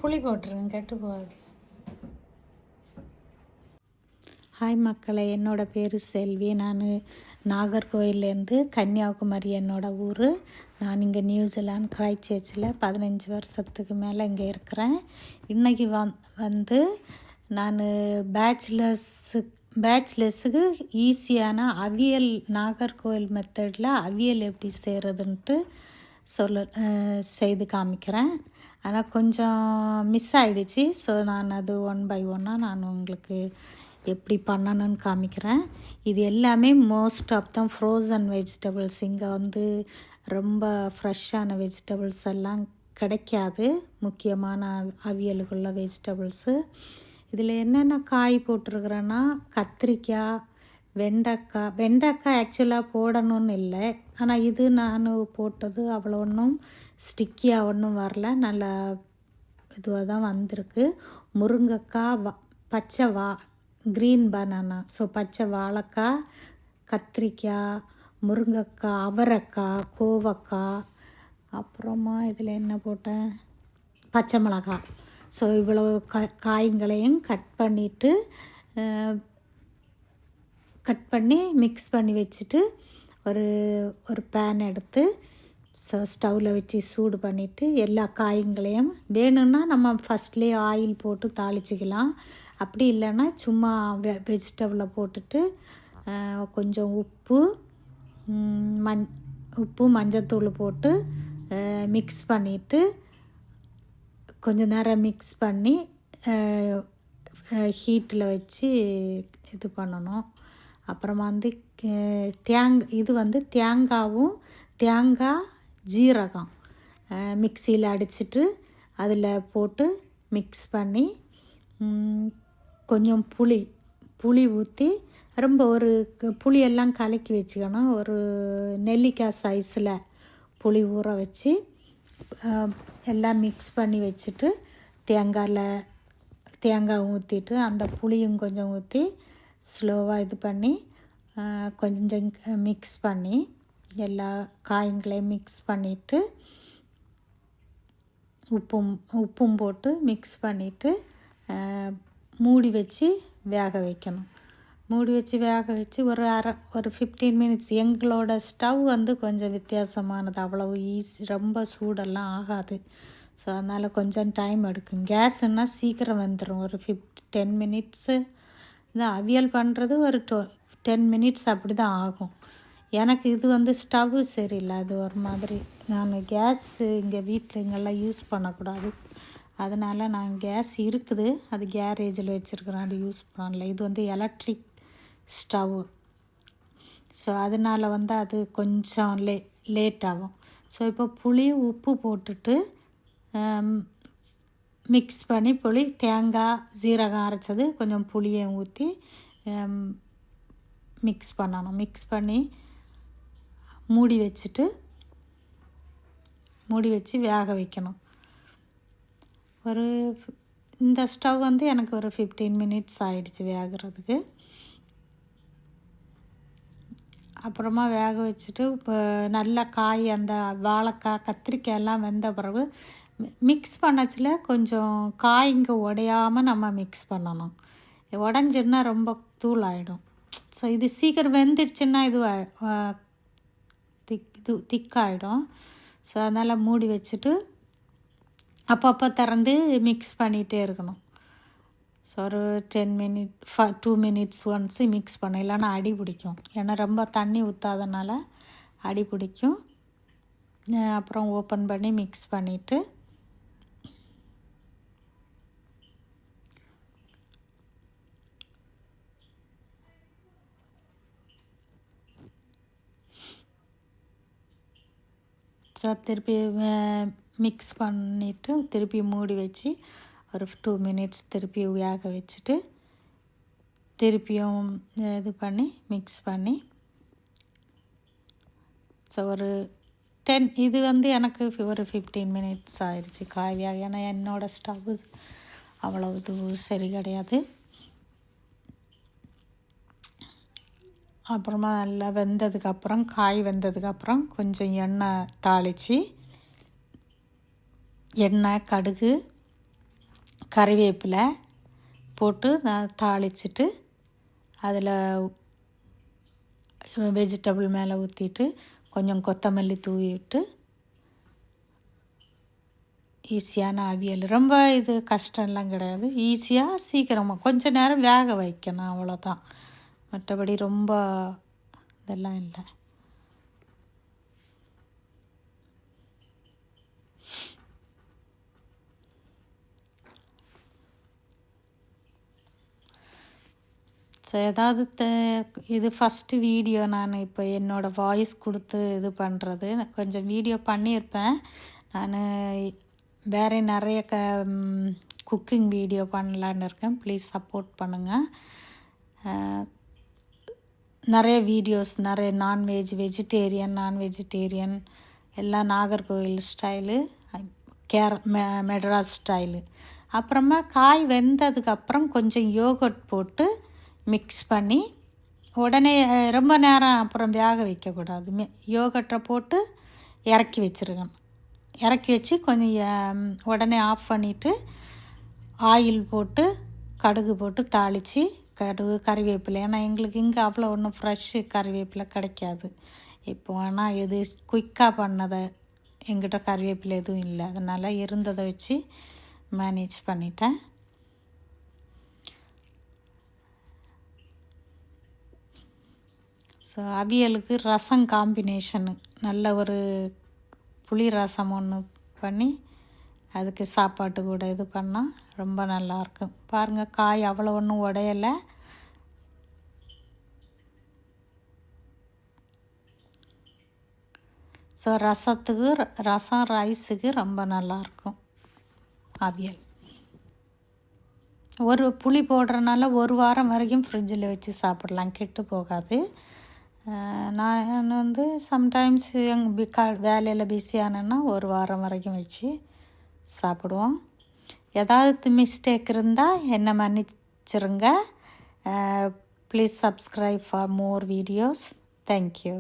புளி போட்டுருங்க, கெட்டு போகாது. ஹாய் மக்களே, என்னோடய பேர் செல்வி. நான் நாகர்கோவிலேருந்து கன்னியாகுமரி என்னோடய ஊர். நான் இங்கே நியூசிலாந்து கிரைஸ்ட் சர்ச்சில் 15 வருஷத்துக்கு மேலே இங்கே இருக்கிறேன். இன்றைக்கி வந்து நான் பேச்சுலர்ஸுக்கு ஈஸியான அவியல் நாகர்கோவில் மெத்தடில் அவியல் எப்படி செய்கிறதுன்ட்டு செய்து காமிக்கிறேன். ஆனால் கொஞ்சம் மிஸ் ஆகிடுச்சு. ஸோ நான் அது 1 by 1 நான் உங்களுக்கு எப்படி பண்ணணும்னு காமிக்கிறேன். இது எல்லாமே மோஸ்ட் ஆஃப் தான் ஃப்ரோசன் வெஜிடபிள்ஸ். இங்கே வந்து ரொம்ப ஃப்ரெஷ்ஷான வெஜிடபிள்ஸ் எல்லாம் கிடைக்காது, முக்கியமான அவியலுக்குள்ள வெஜிடபிள்ஸு. இதில் என்னென்ன காய் போட்டிருக்கிறேன்னா கத்திரிக்காய், வெண்டைக்காய் ஆக்சுவலாக போடணும்னு இல்லை. ஆனால் இது நான் போட்டது அவ்வளோ ஒன்றும் ஸ்டிக்கியாக ஒன்றும் வரல, நல்லா இதுவாக தான் வந்திருக்கு. முருங்கைக்காய், பச்சை க்ரீன் பனானா, ஸோ பச்சை வாழைக்காய், கத்திரிக்காய், முருங்கைக்காய், அவரைக்காய், கோவக்காய், அப்புறமா இதில் என்ன போட்டேன், பச்சை மிளகாய். ஸோ இவ்வளோ காய்களையும் கட் பண்ணி மிக்ஸ் பண்ணி வச்சுட்டு ஒரு பேன் எடுத்து ஸ்டவ்வில் வச்சு சூடு பண்ணிவிட்டு எல்லா காய்களையும் வேணும்னா நம்ம ஃபஸ்ட்லேயே ஆயில் போட்டு தாளிச்சிக்கலாம். அப்படி இல்லைன்னா சும்மா வெஜிடபிளை போட்டுட்டு கொஞ்சம் உப்பு மஞ்சத்தூள் போட்டு மிக்ஸ் பண்ணிவிட்டு கொஞ்சம் நேரம் மிக்ஸ் பண்ணி ஹீட்டில் வச்சு இது பண்ணணும். அப்புறமா வந்து தேங்காய் ஜீரகம் மிக்சியில் அடிச்சிட்டு அதில் போட்டு மிக்ஸ் பண்ணி கொஞ்சம் புளி ஊற்றி ரொம்ப புளியெல்லாம் கலக்கி வச்சுக்கணும். ஒரு நெல்லிக்காய் சைஸில் புளி ஊற வச்சு எல்லாம் மிக்ஸ் பண்ணி வச்சுட்டு தேங்காய் ஊற்றிட்டு அந்த புளியும் கொஞ்சம் ஊற்றி ஸ்லோவாக இது பண்ணி கொஞ்சம் மிக்ஸ் பண்ணி எல்லா காய்களையும் மிக்ஸ் பண்ணிவிட்டு உப்பும் போட்டு மிக்ஸ் பண்ணிவிட்டு மூடி வச்சு வேக வைக்கணும். மூடி வச்சு வேக வச்சு ஒரு 15 மினிட்ஸ். எங்களோட ஸ்டவ் வந்து கொஞ்சம் வித்தியாசமானது, அவ்வளவு ஈஸி, ரொம்ப சூடெல்லாம் ஆகாது. ஸோ அதனால் கொஞ்சம் டைம் எடுக்கும். கேஸுன்னா சீக்கிரம் வந்துடும், ஒரு 10 மினிட்ஸு. இந்த அவியல் பண்ணுறது ஒரு 10 மினிட்ஸ் அப்படி தான் ஆகும். எனக்கு இது வந்து ஸ்டவ்வு சரியில்லை, அது ஒரு மாதிரி. நான் கேஸு இங்கே வீட்டில் இங்கெல்லாம் யூஸ் பண்ணக்கூடாது, அதனால் நான் கேஸ் இருக்குது, அது கேரேஜில் வச்சுருக்கிறேன், அது யூஸ் பண்ணல. இது வந்து எலக்ட்ரிக் ஸ்டவ்வு. ஸோ அதனால் வந்து அது கொஞ்சம் லேட் ஆகும். ஸோ இப்போ புளி உப்பு போட்டுட்டு மிக்ஸ் பண்ணி தேங்காய் ஜீரகம் அரைச்சது கொஞ்சம் புளியை ஊற்றி மிக்ஸ் பண்ணணும். மிக்ஸ் பண்ணி மூடி வச்சு வேக வைக்கணும். இந்த ஸ்டவ் வந்து எனக்கு ஒரு 15 மினிட்ஸ் ஆகிடுச்சு வேகிறதுக்கு. அப்புறமா வேக வச்சுட்டு இப்போ நல்லா காய், அந்த வாழைக்காய், கத்திரிக்காய் எல்லாம் வெந்த பிறகு மிக்ஸ் பண்ணச்சில் கொஞ்சம் காய்ங்க உடையாமல் நம்ம மிக்ஸ் பண்ணணும். உடஞ்சின்னா ரொம்ப தூள் ஆகிடும். ஸோ இது சீக்கிரம் வெந்துடுச்சுன்னா இது திக்காகிடும். ஸோ அதனால் மூடி வச்சுட்டு அப்பப்போ திறந்து மிக்ஸ் பண்ணிகிட்டே இருக்கணும். ஸோ ஒரு 2 மினிட்ஸ் ஒன்ஸு மிக்ஸ் பண்ண, இல்லைன்னா அடி பிடிக்கும். ஏன்னா ரொம்ப தண்ணி ஊற்றாதனால அடி பிடிக்கும். அப்புறம் ஓப்பன் பண்ணி மிக்ஸ் பண்ணிவிட்டு ஸோ திருப்பி மிக்ஸ் பண்ணிவிட்டு திருப்பி மூடி வச்சு ஒரு 2 மினிட்ஸ் திருப்பி வேக வச்சுட்டு திருப்பியும் இது பண்ணி மிக்ஸ் பண்ணி ஸோ ஒரு 10, இது வந்து எனக்கு ஒரு 15 மினிட்ஸ் ஆயிடுச்சு காய் வேக. ஏன்னா என்னோடய ஸ்டவ் அவ்வளவு சரி கிடையாது. அப்புறமா நல்லா வெந்ததுக்கப்புறம், காய் வெந்ததுக்கப்புறம் கொஞ்சம் எண்ணெய் தாளித்து, எண்ணெய், கடுகு, கறிவேப்பிலை போட்டு நான் தாளிச்சிட்டு அதில் வெஜிடபிள் மேலே ஊற்றிட்டு கொஞ்சம் கொத்தமல்லி தூவிட்டு ஈஸியான அவியல். ரொம்ப இது கஷ்டம்லாம் கிடையாது, ஈஸியாக சீக்கிரமாக கொஞ்ச நேரம் வேக வைக்கணும், அவ்வளோதான். மற்றபடி ரொம்ப இதெல்லாம் இல்லை. ஸோ ஏதாவது இது ஃபஸ்ட்டு வீடியோ நான் இப்போ என்னோடய வாய்ஸ் கொடுத்து இது பண்ணுறது. கொஞ்சம் வீடியோ பண்ணியிருப்பேன் நான், வேறு நிறைய குக்கிங் வீடியோ பண்ணலான்னு இருக்கேன். ப்ளீஸ் சப்போர்ட் பண்ணுங்கள். நிறைய வீடியோஸ், நிறைய நான்வெஜ், வெஜிடேரியன், நான் வெஜிடேரியன் எல்லாம் நாகர்கோவில் ஸ்டைலு, மெட்ராஸ் ஸ்டைலு. அப்புறமா காய் வெந்ததுக்கப்புறம் கொஞ்சம் யோகர்ட் போட்டு மிக்ஸ் பண்ணி உடனே ரொம்ப நேரம் அப்புறம் வேக வைக்கக்கூடாது. யோகர்ட்டை போட்டு இறக்கி வச்சுருக்கணும். இறக்கி வச்சு கொஞ்சம் உடனே ஆஃப் பண்ணிவிட்டு ஆயில் போட்டு கடுகு போட்டு தாளித்து, கடுகு கறிவேப்பிலை, ஏன்னா எங்களுக்கு இங்கே அவ்வளோ ஒன்றும் ஃப்ரெஷ்ஷு கறிவேப்பிலை கிடைக்காது இப்போ. ஆனால் இது குயிக்காக பண்ணதை, எங்கிட்ட கறிவேப்பிலை எதுவும் இல்லை, அதனால் இருந்ததை வச்சு மேனேஜ் பண்ணிட்டேன். ஸோ அவியலுக்கு ரசம் காம்பினேஷனு, நல்ல ஒரு புளி ரசம் ஒன்று பண்ணி அதுக்கு சாப்பாட்டு கூட இது பண்ணால் ரொம்ப நல்லாயிருக்கும். பாருங்கள், காய் அவ்வளோ ஒன்றும் உடையலை. ஸோ ரசம் ரைஸுக்கு ரொம்ப நல்லாயிருக்கும் அவியல். ஒரு புளி போடுறதுனால ஒரு வாரம் வரைக்கும் ஃப்ரிட்ஜில் வச்சு சாப்பிடலாம், கெட்டு போகாது. நான் வந்து சம்டைம்ஸ் வேலையில் பிஸியானேன்னா ஒரு வாரம் வரைக்கும் வச்சு சாப்பிடுவோம். ஏதாவது மிஸ்டேக் இருந்தால் என்ன மன்னிச்சிருங்க. Please subscribe for more videos. Thank you.